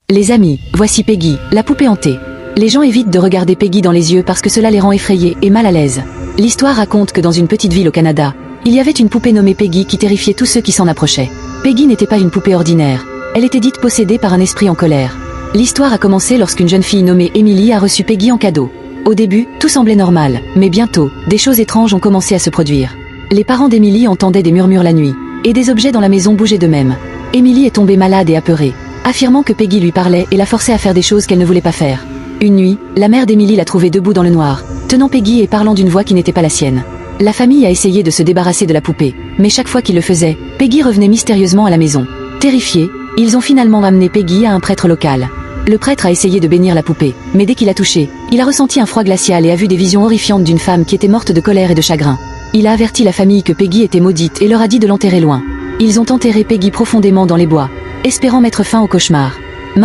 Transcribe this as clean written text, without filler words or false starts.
Les amis, voici Peggy, la poupée hantée. Les gens évitent de regarder Peggy dans les yeux parce que cela les rend effrayés et mal à l'aise. L'histoire raconte que dans une petite ville au Canada, il y avait une poupée nommée Peggy qui terrifiait tous ceux qui s'en approchaient. Peggy n'était pas une poupée ordinaire. Elle était dite possédée par un esprit en colère. L'histoire a commencé lorsqu'une jeune fille nommée Emily a reçu Peggy en cadeau. Au début, tout semblait normal, mais bientôt, des choses étranges ont commencé à se produire. Les parents d'Emily entendaient des murmures la nuit, et des objets dans la maison bougeaient d'eux-mêmes. Emily est tombée malade et apeurée, affirmant que Peggy lui parlait et la forçait à faire des choses qu'elle ne voulait pas faire. Une nuit, la mère d'Emily l'a trouvée debout dans le noir, tenant Peggy et parlant d'une voix qui n'était pas la sienne. La famille a essayé de se débarrasser de la poupée, mais chaque fois qu'ils le faisaient, Peggy revenait mystérieusement à la maison. Terrifiés, ils ont finalement amené Peggy à un prêtre local. Le prêtre a essayé de bénir la poupée, mais dès qu'il a touché, il a ressenti un froid glacial et a vu des visions horrifiantes d'une femme qui était morte de colère et de chagrin. Il a averti la famille que Peggy était maudite et leur a dit de l'enterrer loin. Ils ont enterré Peggy profondément dans les bois, espérant mettre fin au cauchemar.